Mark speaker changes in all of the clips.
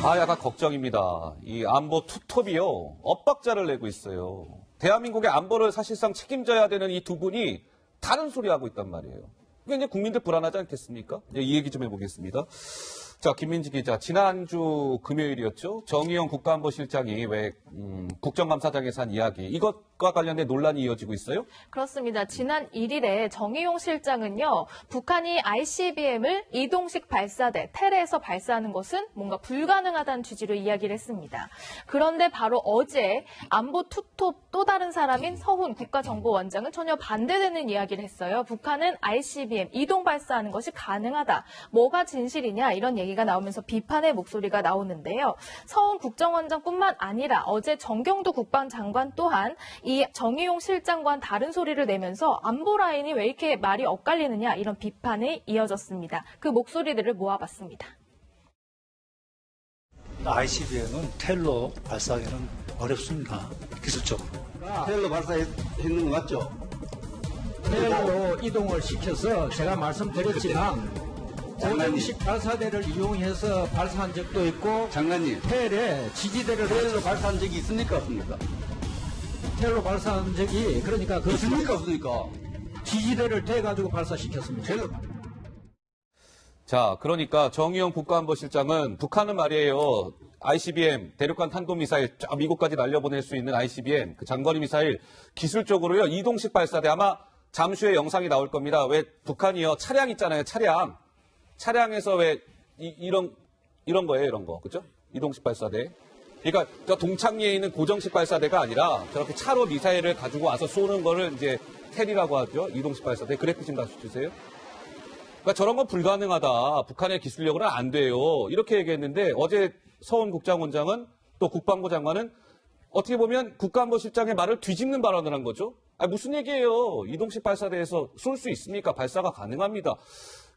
Speaker 1: 약간 걱정입니다. 이 안보 투톱이요, 엇박자를 내고 있어요. 대한민국의 안보를 사실상 책임져야 되는 이 두 분이 다른 소리 하고 있단 말이에요. 그게 이제 국민들 불안하지 않겠습니까? 이 얘기 좀 해보겠습니다. 자, 김민지 기자, 지난주 금요일이었죠. 정의용 국가안보실장이 왜 국정감사장에서 한 이야기, 이것과 관련된 논란이 이어지고 있어요?
Speaker 2: 그렇습니다. 지난 1일에 정의용 실장은요, 북한이 ICBM을 이동식 발사대, 텔에서 발사하는 것은 뭔가 불가능하다는 취지로 이야기를 했습니다. 그런데 바로 어제 안보 투톱 또 다른 사람인 서훈 국가정보원장은 전혀 반대되는 이야기를 했어요. 북한은 ICBM 이동 발사하는 것이 가능하다. 뭐가 진실이냐, 이런 얘기가 나오면서 비판의 목소리가 나오는데요. 서훈 국정원장뿐만 아니라 어제 정경도 국방장관 또한 이 정의용 실장과는 다른 소리를 내면서 안보 라인이 왜 이렇게 말이 엇갈리느냐, 이런 비판이 이어졌습니다. 그 목소리들을 모아봤습니다.
Speaker 3: ICBM은 텔로 발사하기는 어렵습니다. 기술적으로.
Speaker 4: 텔로 발사했는 거 맞죠?
Speaker 5: 텔로 이동을 시켜서 제가 말씀드렸지만 고정식 발사대를 이용해서 발사한 적도 있고
Speaker 4: 장관님,
Speaker 5: 텔에 지지대를
Speaker 4: 텔로 발사한 적이 있습니까? 없습니까?
Speaker 5: 텔로 발사한 적이 그러니까 그
Speaker 4: 있습니까? 없습니까?
Speaker 5: 지지대를 대가지고 발사시켰습니다.
Speaker 1: 자, 그러니까 정의용 국가안보실장은 북한은 말이에요, ICBM, 대륙간 탄도미사일, 미국까지 날려보낼 수 있는 ICBM, 그 장거리 미사일, 기술적으로요, 이동식 발사대, 아마 잠시 후에 영상이 나올 겁니다. 왜 북한이요, 차량 있잖아요, 차량. 차량에서 왜 이런 거예요, 이런 거. 그죠? 이동식 발사대. 그러니까 저 동창리에 있는 고정식 발사대가 아니라 저렇게 차로 미사일을 가지고 와서 쏘는 거를 이제 텔이라고 하죠. 이동식 발사대. 그래프 좀 다시 주세요. 그러니까 저런 건 불가능하다. 북한의 기술력으로는 안 돼요. 이렇게 얘기했는데 어제 서훈 국장원장은 또 국방부 장관은 어떻게 보면 국가안보실장의 말을 뒤집는 발언을 한 거죠. 무슨 얘기예요. 이동식 발사대에서 쏠 수 있습니까? 발사가 가능합니다.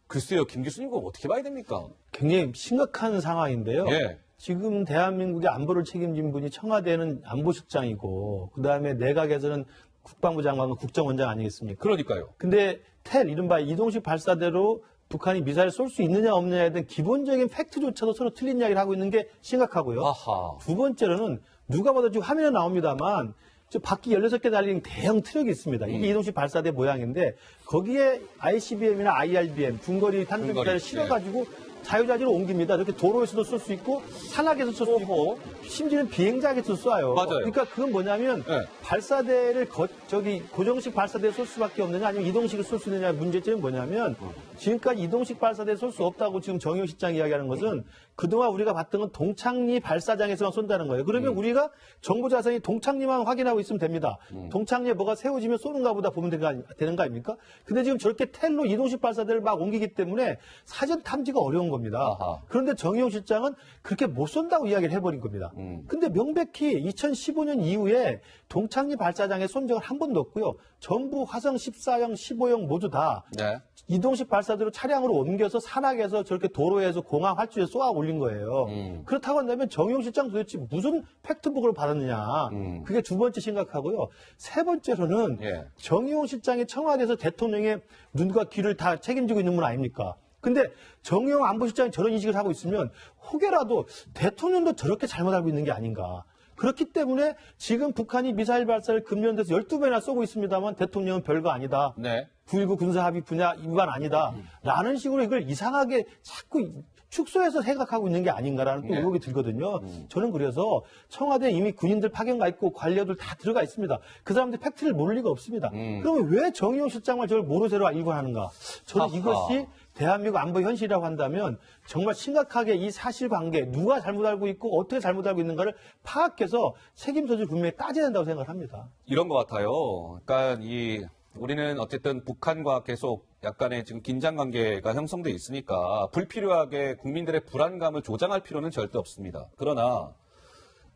Speaker 1: 글쎄요, 김 교수님, 이거 어떻게 봐야 됩니까?
Speaker 6: 굉장히 심각한 상황인데요.
Speaker 1: 예.
Speaker 6: 지금 대한민국의 안보를 책임진 분이 청와대는 안보실장이고, 그 다음에 내각에서는 국방부 장관과 국정원장 아니겠습니까?
Speaker 1: 그러니까요.
Speaker 6: 근데 텔, 이른바 이동식 발사대로 북한이 미사일을 쏠 수 있느냐 없느냐에 대한 기본적인 팩트조차도 서로 틀린 이야기를 하고 있는 게 심각하고요.
Speaker 1: 아하.
Speaker 6: 두 번째로는 누가 봐도 지금 화면에 나옵니다만 저 바퀴 16개 달린 대형 트럭이 있습니다. 이게 이동식 발사대 모양인데 거기에 ICBM이나 IRBM, 중거리 탄도미사일을 실어가지고 자유자재로 옮깁니다. 이렇게 도로에서도 쏠 수 있고 산악에서 쏠 수 있고 심지어는 비행장에서도 쏴요.
Speaker 1: 맞아요.
Speaker 6: 그러니까 그건 뭐냐면
Speaker 1: 네.
Speaker 6: 발사대를 고정식 발사대에 쏠 수밖에 없느냐 아니면 이동식을 쏠 수 있느냐 문제점이 뭐냐면 지금까지 이동식 발사대에 쏠 수 없다고 지금 정의용 실장이 이야기하는 것은 그동안 우리가 봤던 건 동창리 발사장에서만 쏜다는 거예요. 그러면 우리가 정부 자산이 동창리만 확인하고 있으면 됩니다. 동창리에 뭐가 세워지면 쏘는가 보다 보면 되는 거 아닙니까? 근데 지금 저렇게 텔로 이동식 발사대를 막 옮기기 때문에 사전 탐지가 어려운 겁니다.
Speaker 1: 아하.
Speaker 6: 그런데 정의용 실장은 그렇게 못 쏜다고 이야기를 해버린 겁니다. 근데 명백히 2015년 이후에 동창리 발사장에 쏜 적은 한 번도 없고요. 전부 화성 14형, 15형 모두 다
Speaker 1: 네.
Speaker 6: 이동식 발사대로 차량으로 옮겨서 산악에서 저렇게 도로에서 공항 활주에 쏘아 올린 거예요. 그렇다고 한다면 정의용 실장 도대체 무슨 팩트북을 받았느냐. 그게 두 번째 심각하고요. 세 번째로는
Speaker 1: 예.
Speaker 6: 정의용 실장이 청와대에서 대통령의 눈과 귀를 다 책임지고 있는 분 아닙니까? 근데 정의용 안보실장이 저런 인식을 하고 있으면 혹여라도 대통령도 저렇게 잘못 알고 있는 게 아닌가. 그렇기 때문에 지금 북한이 미사일 발사를 금년도에서 12배나 쏘고 있습니다만 대통령은 별거 아니다.
Speaker 1: 네.
Speaker 6: 9.19 군사합의 분야 위반 아니다. 라는 식으로 이걸 이상하게 자꾸 축소해서 생각하고 있는 게 아닌가라는 또 의혹이 들거든요. 저는 그래서 청와대에 이미 군인들 파견가 있고 관료들 다 들어가 있습니다. 그 사람들 팩트를 모를 리가 없습니다. 그러면 왜 정의용 실장만 저걸 모르쇠로 일관하는가? 저는
Speaker 1: 아하.
Speaker 6: 이것이 대한민국 안보 현실이라고 한다면 정말 심각하게 이 사실관계 누가 잘못 알고 있고 어떻게 잘못 알고 있는가를 파악해서 책임 소지를 분명히 따져야 된다고 생각을 합니다.
Speaker 1: 이런 것 같아요. 그러니까 우리는 어쨌든 북한과 계속 약간의 지금 긴장 관계가 형성돼 있으니까 불필요하게 국민들의 불안감을 조장할 필요는 절대 없습니다. 그러나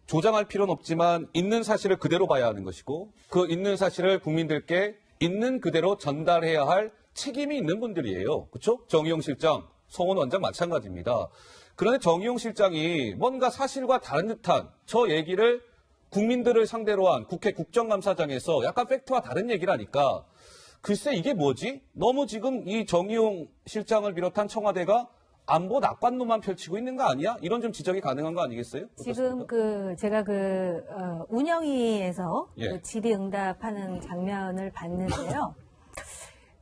Speaker 1: 조장할 필요는 없지만 있는 사실을 그대로 봐야 하는 것이고 그 있는 사실을 국민들께 있는 그대로 전달해야 할 책임이 있는 분들이에요. 그렇죠? 정의용 실장, 서훈 원장 마찬가지입니다. 그런데 정의용 실장이 뭔가 사실과 다른 듯한 저 얘기를 국민들을 상대로 한 국회 국정감사장에서 약간 팩트와 다른 얘기를 하니까 글쎄 이게 뭐지? 너무 지금 이 정의용 실장을 비롯한 청와대가 안보 낙관론만 펼치고 있는 거 아니야? 이런 좀 지적이 가능한 거 아니겠어요?
Speaker 7: 지금 제가 운영위에서
Speaker 1: 예.
Speaker 7: 그 질의응답하는 장면을 봤는데요.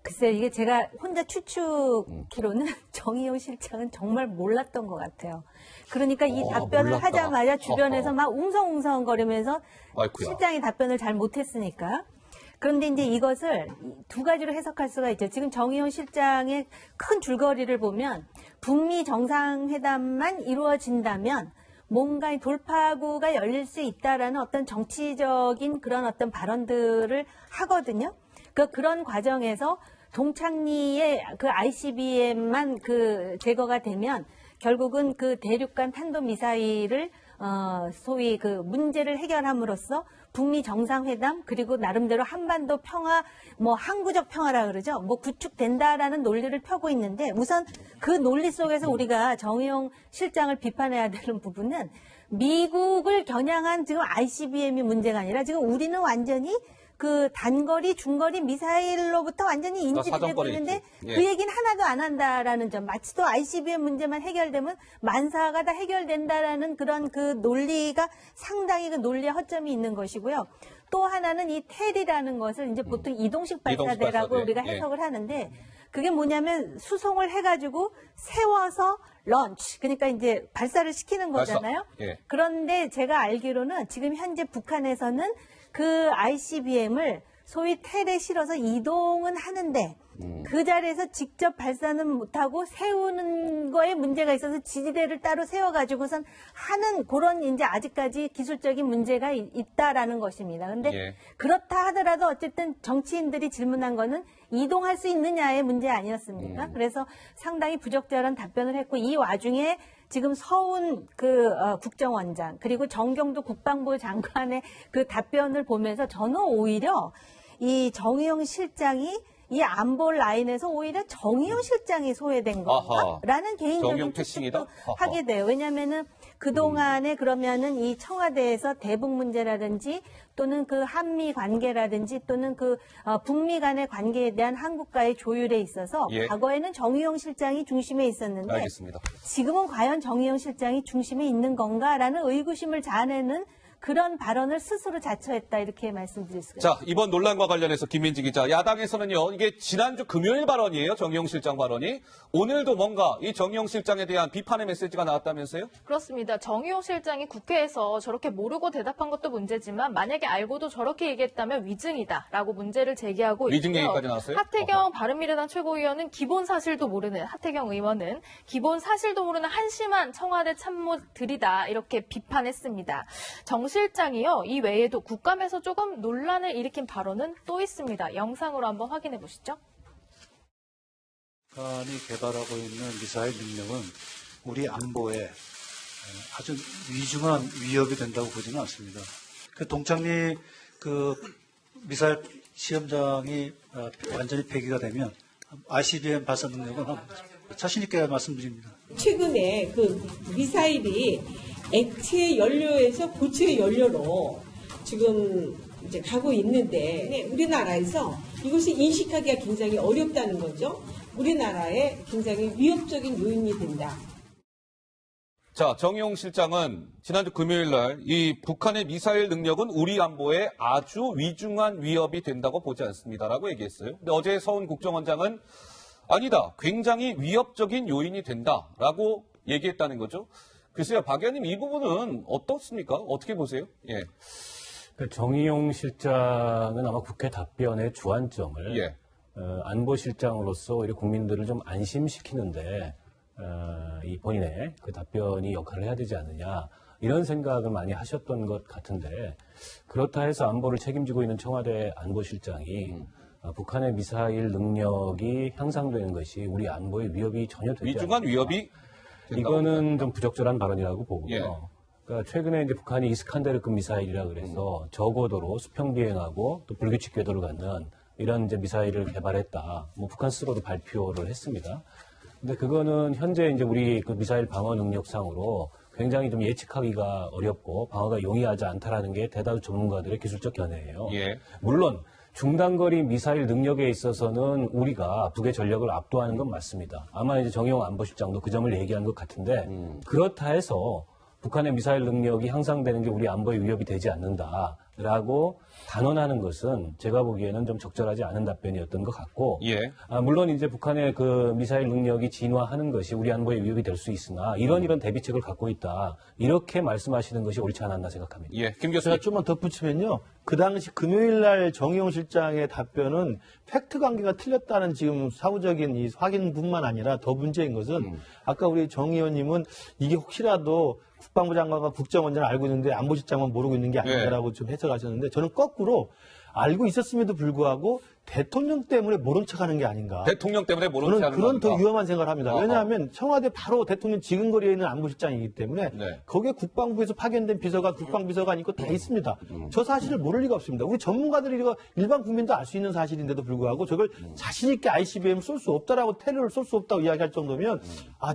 Speaker 7: 글쎄요, 이게 제가 혼자 추측키로는 정의용 실장은 정말 몰랐던 것 같아요. 그러니까 이 답변을
Speaker 1: 몰랐다.
Speaker 7: 하자마자 주변에서
Speaker 1: 허허.
Speaker 7: 막 웅성웅성거리면서
Speaker 1: 아이쿠야.
Speaker 7: 실장이 답변을 잘 못했으니까. 그런데 이제 이것을 두 가지로 해석할 수가 있죠. 지금 정의용 실장의 큰 줄거리를 보면 북미 정상회담만 이루어진다면 뭔가 돌파구가 열릴 수 있다라는 어떤 정치적인 그런 어떤 발언들을 하거든요. 그런 과정에서 동창리의 그 ICBM만 제거가 되면 결국은 그 대륙간 탄도미사일을 소위 그 문제를 해결함으로써 북미 정상회담 그리고 나름대로 한반도 평화 뭐 항구적 평화라 그러죠. 뭐 구축된다라는 논리를 펴고 있는데 우선 그 논리 속에서 우리가 정의용 실장을 비판해야 되는 부분은 미국을 겨냥한 지금 ICBM이 문제가 아니라 지금 우리는 완전히 그 단거리, 중거리 미사일로부터 완전히 인지되고
Speaker 1: 사정거리
Speaker 7: 있는데
Speaker 1: 있지. 예.
Speaker 7: 그 얘기는 하나도 안 한다라는 점. 마치 또 ICBM 문제만 해결되면 만사가 다 해결된다라는 그런 그 논리가 상당히 그 논리에 허점이 있는 것이고요. 또 하나는 이 텔이라는 것을 이제 보통 이동식 발사대라고
Speaker 1: 발사대.
Speaker 7: 우리가
Speaker 1: 예.
Speaker 7: 해석을 하는데 그게 뭐냐면 수송을 해가지고 세워서 런치 그러니까 이제 발사를 시키는
Speaker 1: 발사.
Speaker 7: 거잖아요.
Speaker 1: 예.
Speaker 7: 그런데 제가 알기로는 지금 현재 북한에서는 그 ICBM을 소위 텔에 실어서 이동은 하는데 그 자리에서 직접 발사는 못하고 세우는 거에 문제가 있어서 지지대를 따로 세워가지고선 하는 그런 이제 아직까지 기술적인 문제가 있다라는 것입니다. 근데
Speaker 1: 예.
Speaker 7: 그렇다 하더라도 어쨌든 정치인들이 질문한 거는 이동할 수 있느냐의 문제 아니었습니까? 그래서 상당히 부적절한 답변을 했고 이 와중에 지금 서훈 국정원장 그리고 정경도 국방부 장관의 그 답변을 보면서 저는 오히려 이 정의용 실장이 이 안보 라인에서 오히려 정의용 실장이 소외된
Speaker 1: 아하.
Speaker 7: 건가라는 개인적인
Speaker 1: 정의용 패싱이다?
Speaker 7: 추측도 하게 돼요. 왜냐하면은 그동안에 그러면은 이 청와대에서 대북 문제라든지 또는 그 한미 관계라든지 또는 북미 간의 관계에 대한 한국과의 조율에 있어서
Speaker 1: 예.
Speaker 7: 과거에는 정의용 실장이 중심에 있었는데
Speaker 1: 알겠습니다.
Speaker 7: 지금은 과연 정의용 실장이 중심에 있는 건가라는 의구심을 자아내는 그런 발언을 스스로 자처했다 이렇게 말씀드릴 수가 있습니다.
Speaker 1: 자, 이번 논란과 관련해서 김민지 기자, 야당에서는요, 이게 지난주 금요일 발언이에요, 정의용 실장 발언이. 오늘도 뭔가 이 정의용 실장에 대한 비판의 메시지가 나왔다면서요?
Speaker 2: 그렇습니다. 정의용 실장이 국회에서 저렇게 모르고 대답한 것도 문제지만 만약에 알고도 저렇게 얘기했다면 위증이다라고 문제를 제기하고
Speaker 1: 위증
Speaker 2: 있고요.
Speaker 1: 얘기까지 나왔어요?
Speaker 2: 하태경 바른미래당 최고위원은 기본 사실도 모르는 하태경 의원은 기본 사실도 모르는 한심한 청와대 참모들이다 이렇게 비판했습니다. 정 실장이요. 이 외에도 국감에서 조금 논란을 일으킨 발언은 또 있습니다. 영상으로 한번 확인해 보시죠.
Speaker 3: 북한이 개발하고 있는 미사일 능력은 우리 안보에 아주 위중한 위협이 된다고 보지는 않습니다. 그 동창리 그 미사일 시험장이 완전히 폐기가 되면 ICBM 발사 능력은 자신 있게 말씀드립니다.
Speaker 8: 최근에 그 미사일이 액체 연료에서 고체 연료로 지금 이제 가고 있는데 우리나라에서 이것을 인식하기가 굉장히 어렵다는 거죠. 우리나라에 굉장히 위협적인 요인이 된다.
Speaker 1: 자, 정의용 실장은 지난주 금요일 날 이 북한의 미사일 능력은 우리 안보에 아주 위중한 위협이 된다고 보지 않습니다라고 얘기했어요. 근데 어제 서훈 국정원장은 아니다, 굉장히 위협적인 요인이 된다라고 얘기했다는 거죠. 글쎄요, 박 의원님 이 부분은 어떻습니까? 어떻게 보세요? 예.
Speaker 9: 정의용 실장은 아마 국회 답변의 주안점을
Speaker 1: 예.
Speaker 9: 안보실장으로서 오히려 국민들을 좀 안심시키는데 이 본인의 그 답변이 역할을 해야 되지 않느냐 이런 생각을 많이 하셨던 것 같은데 그렇다 해서 안보를 책임지고 있는 청와대 안보실장이 북한의 미사일 능력이 향상되는 것이 우리 안보에 위협이 전혀 되지 않습니다.
Speaker 1: 위중한 위협이
Speaker 9: 이거는 좀 부적절한 발언이라고 보고요.
Speaker 1: 예.
Speaker 9: 그러니까 최근에 이제 북한이 이스칸데르급 미사일이라 그래서 저고도로 수평 비행하고 또 불규칙 궤도를 갖는 이런 이제 미사일을 개발했다. 뭐 북한 스스로도 발표를 했습니다. 근데 그거는 현재 이제 우리 그 미사일 방어 능력상으로 굉장히 좀 예측하기가 어렵고 방어가 용이하지 않다라는 게 대다수 전문가들의 기술적 견해예요.
Speaker 1: 예.
Speaker 9: 물론 중단거리 미사일 능력에 있어서는 우리가 북의 전력을 압도하는 건 맞습니다. 아마 이제 정의용 안보실장도 그 점을 얘기한 것 같은데 그렇다 해서 북한의 미사일 능력이 향상되는 게 우리 안보에 위협이 되지 않는다라고 단언하는 것은 제가 보기에는 좀 적절하지 않은 답변이었던 것 같고,
Speaker 1: 예.
Speaker 9: 물론 이제 북한의 그 미사일 능력이 진화하는 것이 우리 안보에 위협이 될 수 있으나 이런 대비책을 갖고 있다 이렇게 말씀하시는 것이 옳지 않았나 생각합니다.
Speaker 1: 예, 김
Speaker 6: 제가
Speaker 1: 교수님.
Speaker 6: 좀만 덧붙이면요. 그 당시 금요일 날 정의용 실장의 답변은 팩트 관계가 틀렸다는 지금 사후적인 이 확인뿐만 아니라 더 문제인 것은 아까 우리 정 의원님은 이게 혹시라도 국방부 장관과 국정원장을 알고 있는데 안보실장만 모르고 있는 게 아닌가라고 좀 해석하셨는데 저는 거꾸로 알고 있었음에도 불구하고 대통령 때문에 모른 척하는 게 아닌가.
Speaker 1: 대통령 때문에 모르는
Speaker 6: 저는 그런 더 위험한 생각을 합니다.
Speaker 1: 어허.
Speaker 6: 왜냐하면 청와대 바로 대통령 지근거리에 있는 안보실장이기 때문에
Speaker 1: 네.
Speaker 6: 거기에 국방부에서 파견된 비서관, 국방비서관 있고 다 있습니다. 저 사실을 모를 리가 없습니다. 우리 전문가들이 이거 일반 국민도 알 수 있는 사실인데도 불구하고 저걸 자신 있게 ICBM을 쏠 수 없다라고 테러를 쏠 수 없다고 이야기할 정도면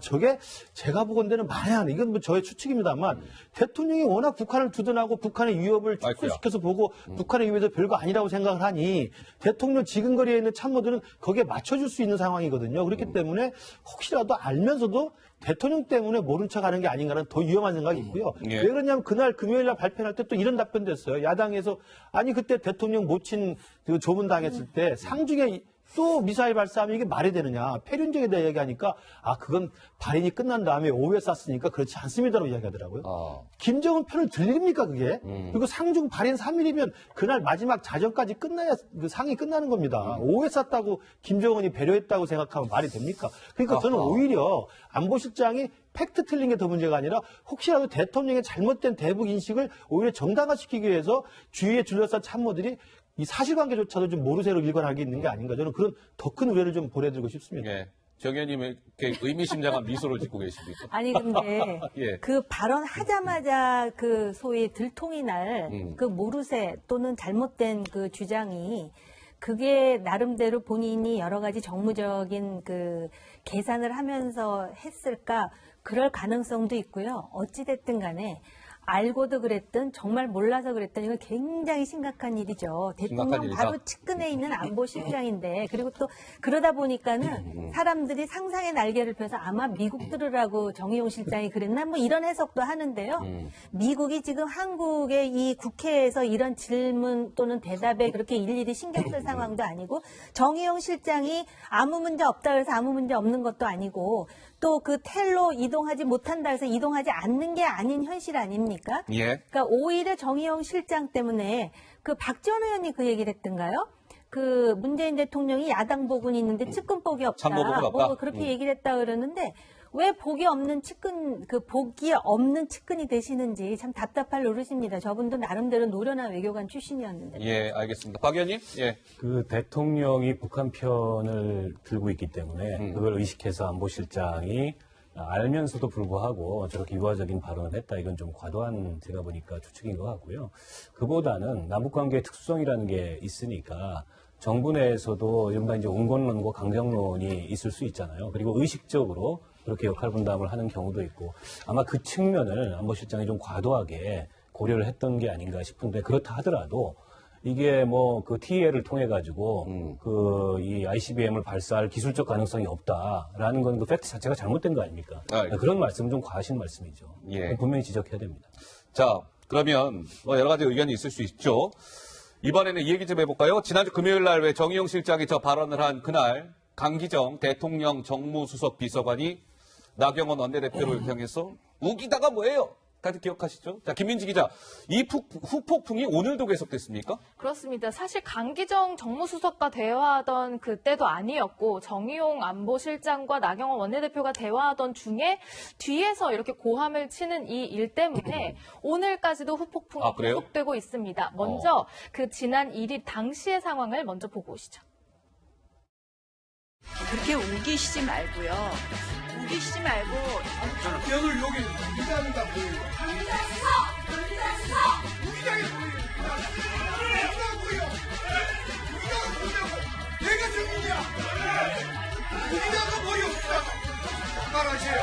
Speaker 6: 저게 제가 보건대는 말해야 하네. 이건 뭐 저의 추측입니다만 대통령이 워낙 북한을 두둔하고 북한의 위협을 축소시켜서 보고 북한의 위협에서 별거 아니라고 생각을 하니 대통령 지근거리에 있는 참모들은 거기에 맞춰줄 수 있는 상황이거든요. 그렇기 때문에 혹시라도 알면서도 대통령 때문에 모른 척하는 게 아닌가라는 더 위험한 생각이 있고요.
Speaker 1: 예.
Speaker 6: 왜 그러냐면 그날 금요일 날 발표할 때 또 이런 답변도 했어요. 야당에서 아니 그때 대통령 모친 그 조문 당했을 때 상중에 또 미사일 발사하면 이게 말이 되느냐. 폐륜적에 대해 이야기하니까 그건 발인이 끝난 다음에 오후에 쐈으니까 그렇지 않습니다라고 이야기하더라고요. 김정은 편을 들립니까 그게? 그리고 상중 발인 3일이면 그날 마지막 자정까지 끝나야 그 상이 끝나는 겁니다. 오후에 쐈다고 김정은이 배려했다고 생각하면 말이 됩니까? 그러니까 저는 오히려 안보실장이 팩트 틀린 게 더 문제가 아니라 혹시라도 대통령의 잘못된 대북 인식을 오히려 정당화시키기 위해서 주위에 둘러싼 참모들이 이 사실관계조차도 좀 모르쇠로 일관하게 있는 게 아닌가. 저는 그런 더 큰 우려를 좀 보내드리고 싶습니다.
Speaker 1: 예. 정 의원님 이렇게 의미심장한 미소를 짓고 계십니까?
Speaker 7: 아니 근데
Speaker 1: 예.
Speaker 7: 그 발언하자마자 그 소위 들통이 날 그 모르쇠 또는 잘못된 그 주장이 그게 나름대로 본인이 여러 가지 정무적인 그 계산을 하면서 했을까 그럴 가능성도 있고요. 어찌됐든 간에 알고도 그랬든 정말 몰라서 그랬든 이건 굉장히 심각한 일이죠. 대통령
Speaker 1: 일이다.
Speaker 7: 바로 측근에 있는 안보실장인데 그리고 또 그러다 보니까는 사람들이 상상의 날개를 펴서 아마 미국 들으라고 정의용 실장이 그랬나 뭐 이런 해석도 하는데요. 미국이 지금 한국의 이 국회에서 이런 질문 또는 대답에 그렇게 일일이 신경 쓸 상황도 아니고 정의용 실장이 아무 문제 없다 그래서 아무 문제 없는 것도 아니고 또 그 텔로 이동하지 못한다 해서 이동하지 않는 게 아닌 현실 아닙니까?
Speaker 1: 예.
Speaker 7: 그러니까 오히려 정의용 실장 때문에 그 박지원 의원이 그 얘기를 했던가요? 그 문재인 대통령이 야당 복은 있는데 측근복이 없다.
Speaker 1: 참모복은 없다.
Speaker 7: 뭐 그렇게 얘기를 했다 그러는데 왜 복이 없는 측근 그 복이 없는 측근이 되시는지 참 답답할 노릇입니다. 저분도 나름대로 노련한 외교관 출신이었는데.
Speaker 1: 예, 알겠습니다. 박 의원님? 예.
Speaker 9: 그 대통령이 북한 편을 들고 있기 때문에 그걸 의식해서 안보실장이 알면서도 불구하고 저렇게 유화적인 발언을 했다. 이건 좀 과도한 제가 보니까 추측인 것 같고요. 그보다는 남북관계의 특수성이라는 게 있으니까 정부 내에서도 이른바 이제 온건론과 강경론이 있을 수 있잖아요. 그리고 의식적으로 그렇게 역할 분담을 하는 경우도 있고 아마 그 측면을 안보실장이 좀 과도하게 고려를 했던 게 아닌가 싶은데 그렇다 하더라도 이게 뭐 그 TEL을 통해 가지고 그 이 ICBM을 발사할 기술적 가능성이 없다라는 건 그 팩트 자체가 잘못된 거 아닙니까? 그런 말씀은 좀 과하신 말씀이죠.
Speaker 1: 예.
Speaker 9: 분명히 지적해야 됩니다.
Speaker 1: 자, 그러면 뭐 여러 가지 의견이 있을 수 있죠. 이번에는 이 얘기 좀 해볼까요? 지난주 금요일 날 왜 정의용 실장이 저 발언을 한 그날 강기정 대통령 정무수석 비서관이 나경원 원내대표를 향해서 우기다가 뭐예요? 다들 기억하시죠? 자, 김민지 기자, 이 후폭풍이 오늘도 계속됐습니까?
Speaker 2: 그렇습니다. 사실 강기정 정무수석과 대화하던 그때도 아니었고 정의용 안보실장과 나경원 원내대표가 대화하던 중에 뒤에서 이렇게 고함을 치는 이 일 때문에 오늘까지도 후폭풍이 계속되고 있습니다. 먼저 그 지난 1일 당시의 상황을 먼저 보고 오시죠.
Speaker 10: 그렇게 우기시지 말고요. 우기시지 말고
Speaker 11: 오늘 여기 우기자니까 보여요. 우기장이 보여요. 우기자가 보여. 우기자가 보냐고. 내가 증인이야. 우기자가 보여. 말하세요.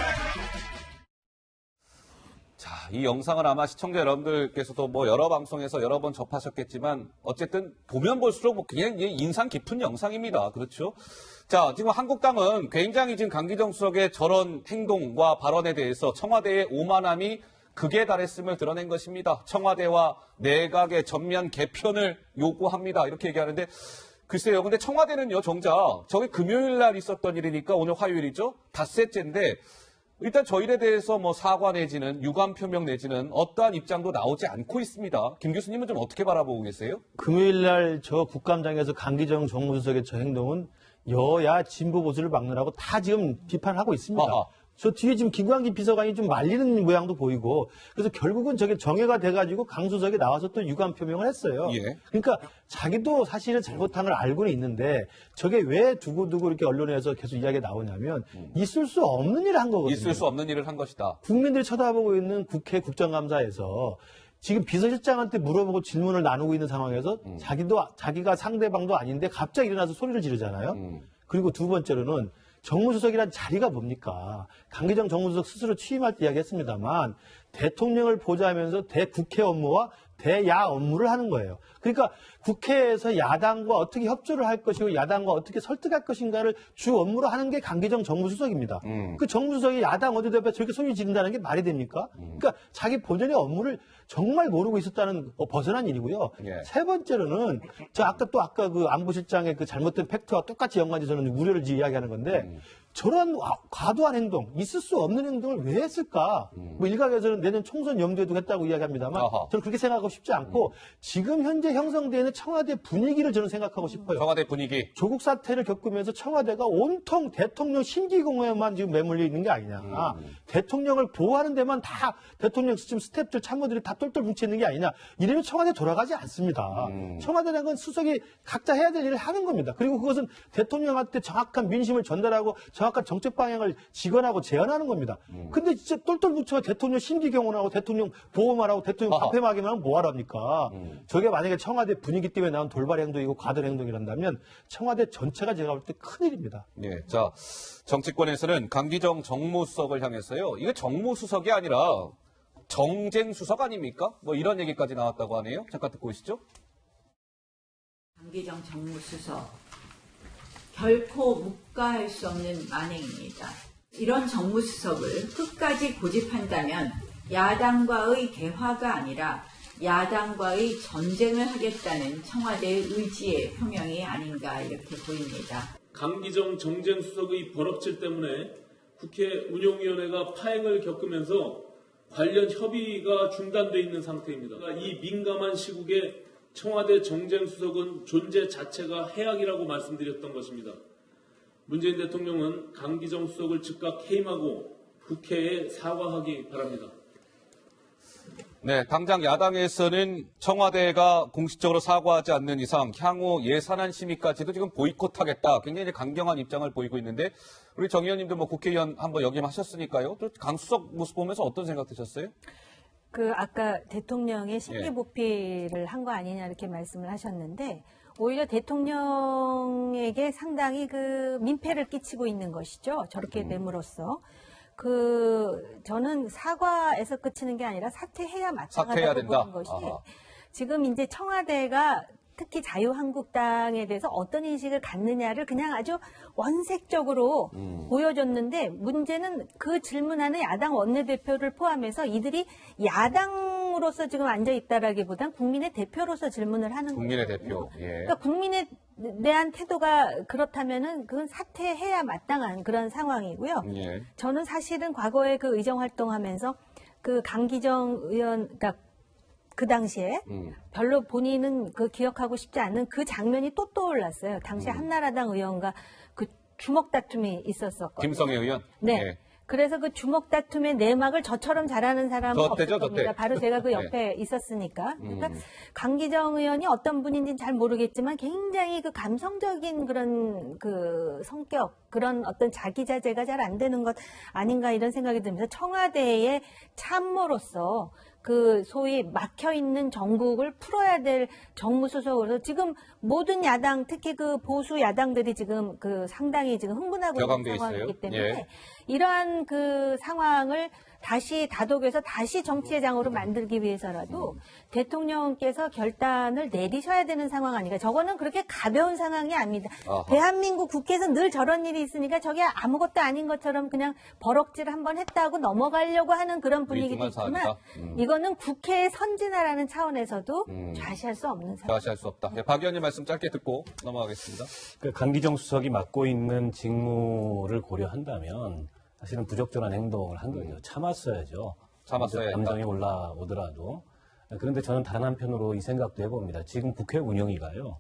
Speaker 1: 자, 이 영상을 아마 시청자 여러분들께서도 뭐 여러 방송에서 여러 번 접하셨겠지만 어쨌든 보면 볼수록 뭐 그냥 인상 깊은 영상입니다. 그렇죠? 자, 지금 한국당은 굉장히 지금 강기정 수석의 저런 행동과 발언에 대해서 청와대의 오만함이 극에 달했음을 드러낸 것입니다. 청와대와 내각의 전면 개편을 요구합니다. 이렇게 얘기하는데 글쎄요. 근데 청와대는요, 정작 저게 금요일 날 있었던 일이니까 오늘 화요일이죠. 닷새째인데 일단 저 일에 대해서 뭐 사과 내지는 유감 표명 내지는 어떠한 입장도 나오지 않고 있습니다. 김 교수님은 좀 어떻게 바라보고 계세요?
Speaker 6: 금요일 날 저 국감장에서 강기정 정무수석의 저 행동은 여야 진보 보수를 막느라고 다 지금 비판하고 있습니다.
Speaker 1: 아하.
Speaker 6: 저 뒤에 지금 김광기 비서관이 좀 말리는 모양도 보이고 그래서 결국은 저게 정해가 돼가지고 강 수석이 나와서 또 유감 표명을 했어요.
Speaker 1: 예.
Speaker 6: 그러니까 자기도 사실은 잘못한 걸 알고는 있는데 저게 왜 두고두고 이렇게 언론에서 계속 이야기가 나오냐면 있을 수 없는 일을 한 거거든요.
Speaker 1: 있을 수 없는 일을 한 것이다.
Speaker 6: 국민들이 쳐다보고 있는 국회 국정감사에서 지금 비서실장한테 물어보고 질문을 나누고 있는 상황에서 자기가 상대방도 아닌데 갑자기 일어나서 소리를 지르잖아요. 그리고 두 번째로는 정무수석이란 자리가 뭡니까? 강기정 정무수석 스스로 취임할 때 이야기했습니다만 대통령을 보좌하면서 대국회 업무와 대야 업무를 하는 거예요. 그러니까 국회에서 야당과 어떻게 협조를 할 것이고 야당과 어떻게 설득할 것인가를 주 업무로 하는 게 강기정 정무수석입니다. 그 정무수석이 야당 어디 대표 저렇게 소리 지른다는 게 말이 됩니까? 그러니까 자기 본연의 업무를 정말 모르고 있었다는 벗어난 일이고요.
Speaker 1: 예.
Speaker 6: 세 번째로는 저 아까 그 안보실장의 그 잘못된 팩트와 똑같이 연관해서 저는 우려를 이야기하는 건데 저런 과도한 행동, 있을 수 없는 행동을 왜 했을까? 뭐 일각에서는 내년 총선 염두에 두겠다고 이야기합니다만
Speaker 1: 아하.
Speaker 6: 저는 그렇게 생각하고 싶지 않고 지금 현재 형성되어 있는 청와대 분위기를 저는 생각하고 싶어요.
Speaker 1: 청와대 분위기.
Speaker 6: 조국 사태를 겪으면서 청와대가 온통 대통령 심기공에만 지금 매몰려 있는 게 아니냐. 대통령을 보호하는 데만 다 대통령 지금 스태프들 참모들이 다 똘똘 뭉쳐 있는 게 아니냐. 이러면 청와대 돌아가지 않습니다. 청와대라는 건 수석이 각자 해야 될 일을 하는 겁니다. 그리고 그것은 대통령한테 정확한 민심을 전달하고 정확한 정책 방향을 직언하고 제언하는 겁니다. 근데 진짜 똘똘 뭉쳐 대통령 심기경호하고 대통령 보호만 하고 대통령 밥해마기만 하면 뭐하랍니까? 저게 만약에 청와대 분위기 때문에 나온 돌발 행동이고 과도한 행동이란다면 청와대 전체가 제가 볼 때 큰일입니다.
Speaker 1: 예. 자, 정치권에서는 강기정 정무수석을 향해서요. 이게 정무수석이 아니라 정쟁수석 아닙니까? 뭐 이런 얘기까지 나왔다고 하네요. 잠깐 듣고 오시죠.
Speaker 10: 강기정 정무수석 결코 묵과할 수 없는 만행입니다. 이런 정무수석을 끝까지 고집한다면 야당과의 대화가 아니라 야당과의 전쟁을 하겠다는 청와대의 의지의 표명이 아닌가 이렇게 보입니다.
Speaker 12: 강기정 정쟁수석의 버럭질 때문에 국회 운영위원회가 파행을 겪으면서 관련 협의가 중단돼 있는 상태입니다. 이 민감한 시국에 청와대 정쟁수석은 존재 자체가 해악이라고 말씀드렸던 것입니다. 문재인 대통령은 강기정 수석을 즉각 해임하고 국회에 사과하기 바랍니다.
Speaker 1: 네, 당장 야당에서는 청와대가 공식적으로 사과하지 않는 이상 향후 예산안 심의까지도 지금 보이콧하겠다. 굉장히 강경한 입장을 보이고 있는데 우리 정 의원님도 뭐 국회의원 한번 역임하셨으니까요. 또 강 수석 모습 보면서 어떤 생각 드셨어요?
Speaker 7: 아까 대통령의 심기보필을 한 거 아니냐 이렇게 말씀을 하셨는데 오히려 대통령에게 상당히 민폐를 끼치고 있는 것이죠. 저렇게 됨으로써. 저는 사과에서 그치는 게 아니라 사퇴해야
Speaker 1: 사퇴해야
Speaker 7: 마땅하다고
Speaker 1: 된다.
Speaker 7: 보는 것이
Speaker 1: 아하.
Speaker 7: 지금 이제 청와대가 특히 자유한국당에 대해서 어떤 인식을 갖느냐를 그냥 아주 원색적으로 보여줬는데 문제는 그 질문하는 야당 원내대표를 포함해서 이들이 야당으로서 지금 앉아있다라기보단 국민의 대표로서 질문을 하는
Speaker 1: 국민의
Speaker 7: 거거든요.
Speaker 1: 대표. 예.
Speaker 7: 그러니까 국민에 대한 태도가 그렇다면은 그건 사퇴해야 마땅한 그런 상황이고요.
Speaker 1: 예.
Speaker 7: 저는 사실은 과거에 의정 활동하면서 강기정 의원, 그러니까 그 당시에 별로 본인은 기억하고 싶지 않는 그 장면이 또 떠올랐어요. 당시 한나라당 의원과 주먹 다툼이 있었었거든요.
Speaker 1: 김성애 의원?
Speaker 7: 네.
Speaker 1: 예.
Speaker 7: 그래서 주먹 다툼의 내막을 저처럼 잘하는 사람은
Speaker 1: 저
Speaker 7: 없을
Speaker 1: 때죠, 저
Speaker 7: 겁니다.
Speaker 1: 때.
Speaker 7: 바로 제가 그 옆에 있었으니까. 그러니까 강기정 의원이 어떤 분인지는 잘 모르겠지만 굉장히 감성적인 그런 성격, 그런 어떤 자기 자제가 잘 안 되는 것 아닌가 이런 생각이 들면서 청와대의 참모로서 소위 막혀있는 정국을 풀어야 될 정무수석으로서 지금 모든 야당, 특히 보수 야당들이 지금 상당히 지금 흥분하고 있는
Speaker 1: 격앙돼
Speaker 7: 상황이기
Speaker 1: 있어요.
Speaker 7: 때문에
Speaker 1: 예.
Speaker 7: 이러한 상황을 다시 다독여서 다시 정치회장으로 만들기 위해서라도 대통령께서 결단을 내리셔야 되는 상황 아닌가. 저거는 그렇게 가벼운 상황이 아닙니다.
Speaker 1: 아하.
Speaker 7: 대한민국 국회에서 늘 저런 일이 있으니까 저게 아무것도 아닌 것처럼 그냥 버럭질 한번 했다고 넘어가려고 하는 그런 분위기도
Speaker 1: 위중한
Speaker 7: 있지만
Speaker 1: 사안이다.
Speaker 7: 이거는 국회의 선진화라는 차원에서도 좌시할 수 없는 상황.
Speaker 1: 좌시할 수 없다. 박 의원님 말씀 짧게 듣고 넘어가겠습니다.
Speaker 9: 그 강기정 수석이 맡고 있는 직무를 고려한다면 사실은 부적절한 행동을 한 거죠. 참았어야죠.
Speaker 1: 참았어야 했다.
Speaker 9: 감정이 올라오더라도. 그런데 저는 다른 한편으로 이 생각도 해봅니다. 지금 국회 운영위가요.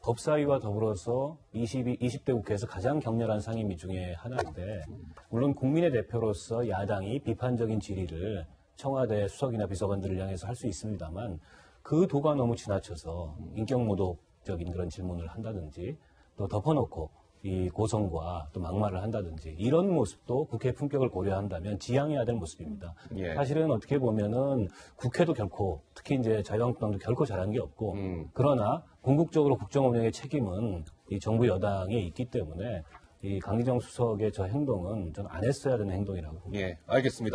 Speaker 9: 법사위와 더불어서 20대 국회에서 가장 격렬한 상임위 중에 하나인데 물론 국민의 대표로서 야당이 비판적인 질의를 청와대 수석이나 비서관들을 향해서 할 수 있습니다만 그 도가 너무 지나쳐서 인격모독적인 그런 질문을 한다든지 또 덮어놓고 이 고성과 또 막말을 한다든지 이런 모습도 국회 품격을 고려한다면 지양해야 될 모습입니다.
Speaker 1: 예.
Speaker 9: 사실은 어떻게 보면은 국회도 결코 특히 이제 자유한국당도 결코 잘한 게 없고 그러나 궁극적으로 국정 운영의 책임은 이 정부 여당에 있기 때문에 이 강기정 수석의 저 행동은 전 안 했어야 되는 행동이라고 봅니다.
Speaker 1: 예, 알겠습니다.